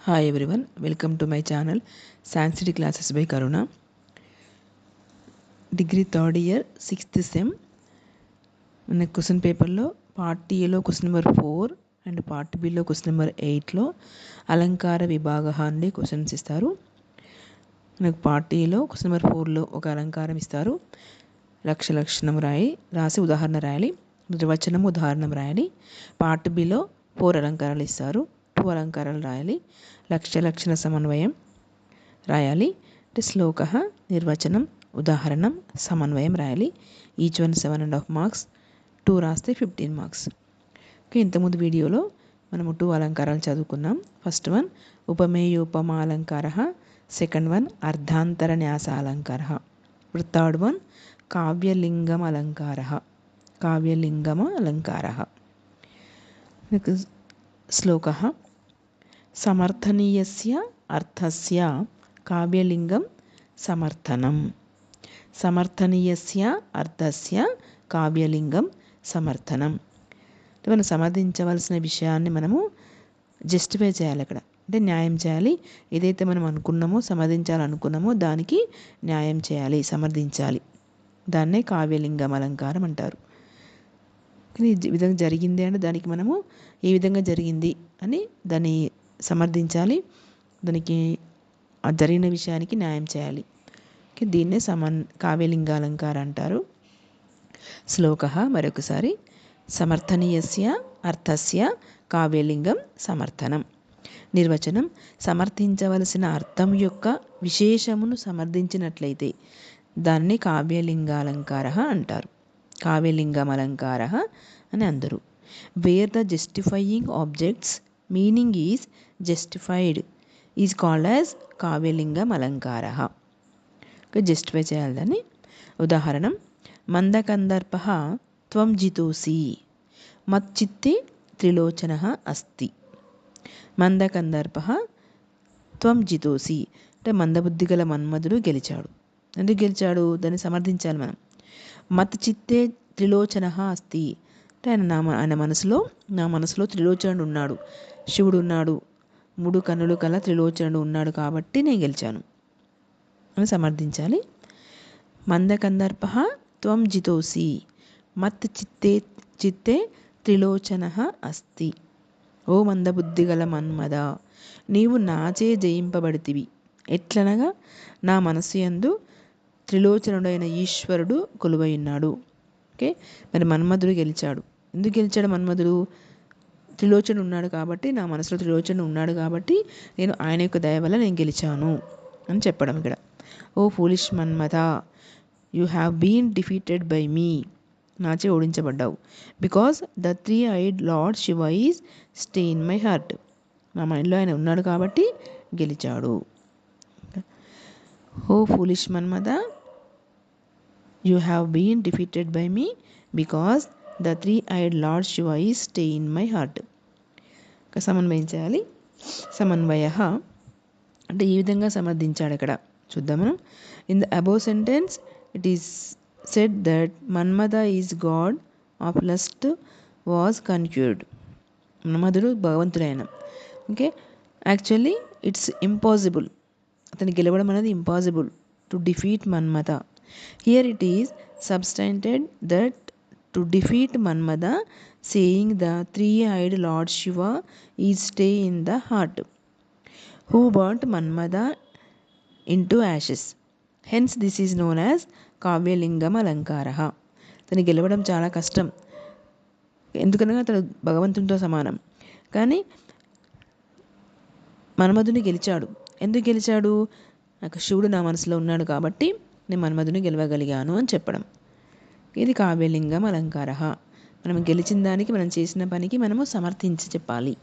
Hi everyone, welcome to my channel Sanskrit Classes by Karuna. Degree 3rd year 6th sem మన question పేపర్లో part ఏలో question number 4 and part బిలో question number 8లో అలంకార విభాగాన్ని questions ఇస్తారు. మనకు పార్ట్ ఏలో క్వశ్చన్ నెంబర్ 4లో ఒక అలంకారం ఇస్తారు. లక్షణం రాసి ఉదాహరణ రాయాలి. నిర్వచనం ఉదాహరణం రాయాలి. పార్ట్ బిలో 4 అలంకారాలు ఇస్తారు. 2 అలంకారాలు రాయాలి. లక్షణ సమన్వయం రాయాలి. అంటే శ్లోక నిర్వచనం ఉదాహరణం సమన్వయం రాయాలి. Each one 7.5 marks. 2 రాస్తే 15 మార్క్స్. ఓకే, ఇంతకుముందు వీడియోలో మనము 2 అలంకారాలు చదువుకున్నాం. ఫస్ట్ వన్ ఉపమేయోపమా అలంకార, సెకండ్ వన్ అర్ధాంతర న్యాస అలంకార, ఇప్పుడు థర్డ్ వన్ కావ్యలింగం అలంకార. శ్లోక సమర్థనీయస్య అర్థస్య కావ్యలింగం సమర్థనం. సమర్థనీయస్య అర్థస్య కావ్యలింగం సమర్థనం. మనం సమర్థించవలసిన విషయాన్ని మనము జస్టిఫై చేయాలి. అక్కడ అంటే న్యాయం చేయాలి. ఏదైతే మనం అనుకున్నామో సమర్థించాలనుకున్నామో దానికి న్యాయం చేయాలి, సమర్థించాలి. దాన్నే కావ్యలింగం అలంకారం అంటారు. కానీ ఈ విధంగా జరిగింది అంటే దానికి మనము ఏ విధంగా జరిగింది అని దాన్ని సమర్థించాలి. దానికి ఆ జరిగిన విషయానికి న్యాయం చేయాలి. దీన్నే కావ్యలింగ అలంకారం అంటారు. శ్లోక మరొకసారి సమర్థనీయస్య అర్థస్య కావ్యలింగం సమర్థనం. నిర్వచనం సమర్థించవలసిన అర్థం యొక్క విశేషమును సమర్థించినట్లయితే దాన్ని కావ్యలింగాలంకార అంటారు. కావ్యలింగం అలంకార అని అందరూ. Where the justifying objects meaning is justified is called as Kavyalingam alankara. Justify చేయాలి దాన్ని. ఉదాహరణం మందకందర్ప త్వం జితోసి మచ్చిత్తే త్రిలోచన అస్తి. మందకందర్ప త్వం జితోసి అంటే మందబుద్ధి గల మన్మధుడు గెలిచాడు. ఎందుకు గెలిచాడు? దాన్ని సమర్థించాలి మనం. మత్ చిత్తే త్రిలోచన అస్తి అంటే ఆయన నా మనసులో త్రిలోచనుడు ఉన్నాడు, శివుడు ఉన్నాడు, 3 కన్నులు కల త్రిలోచనుడు ఉన్నాడు కాబట్టి నేను గెలిచాను అని సమర్థించాలి. మందకందర్ప త్వం జితోసి మత్ చిత్తే త్రిలోచన అస్తి. ఓ మందబుద్ధి గల మన్మద, నీవు నాచే జయింపబడితివి. ఎట్లనగా నా మనసు యందు త్రిలోచనుడైన ఈశ్వరుడు కొలువై ఉన్నాడు. ఓకే, మరి మన్మధుడు గెలిచాడు. ఎందుకు గెలిచాడు మన్మధుడు? త్రిలోచనుడు ఉన్నాడు కాబట్టి, నా మనసులో త్రిలోచనుడు ఉన్నాడు కాబట్టి నేను ఆయన యొక్క దయ వల్ల నేను గెలిచాను అని చెప్పడం ఇక్కడ. Oh foolish Manmatha, you have been defeated by me. నాచే ఓడించబడ్డావు. Because the 3-eyed lord Shiva is stay in my heart. నా మైండ్లో ఆయన ఉన్నాడు కాబట్టి గెలిచాడు. Oh foolish Manmatha, you have been defeated by me because the 3-eyed lord Shiva is stay in my heart. సమన్వయం చేయాలి. సమన్వయ అంటే ఈ విధంగా సమర్థించాడు. ఇక్కడ చూద్దాం మనం. In the above sentence it is said that Manmatha is god of lust was conquered. మన్మధుడు భగవంతుడైన. ఓకే, యాక్చువల్లీ ఇట్స్ ఇంపాసిబుల్, అతను గెలవడం అనేది impossible to defeat Manmatha. Here it is substantiated that to defeat Manmatha, saying the 3-eyed Lord Shiva is stay in the heart, who burnt Manmada into ashes. Hence this is known as కావ్యలింగం అలంకార. అతను గెలవడం చాలా కష్టం, ఎందుకనగా అతను భగవంతునితో సమానం. కానీ మన్మధుని గెలిచాడు. ఎందుకు గెలిచాడు? నాకు శివుడు నా మనసులో ఉన్నాడు కాబట్టి నేను మన్మధుని గెలవగలిగాను అని చెప్పడం. ఇది కావ్యలింగం అలంకార. మనం గెలిచిన దానికి, మనం చేసిన పనికి మనము సమర్థించి చెప్పాలి.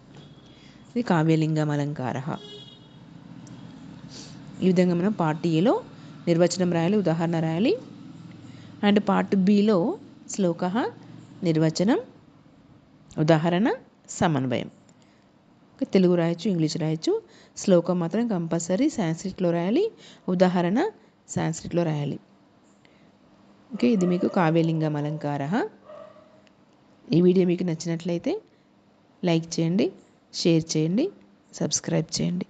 ఇది కావ్యలింగం అలంకార. ఈ విధంగా మనం పార్ట్ ఏలో నిర్వచనం రాయాలి, ఉదాహరణ రాయాలి. అండ్ పార్ట్ బిలో శ్లోక నిర్వచనం ఉదాహరణ సమన్వయం. తెలుగు రాయొచ్చు, ఇంగ్లీష్ రాయొచ్చు. శ్లోకం మాత్రం కంపల్సరీ సాంస్క్రిట్లో రాయాలి, ఉదాహరణ సాంస్క్రిట్లో రాయాలి. ఓకే, ఇది మీకు కావ్యలింగం అలంకార. ఈ వీడియో మీకు నచ్చినట్లయితే లైక్ చేయండి, షేర్ చేయండి, సబ్స్క్రైబ్ చేయండి.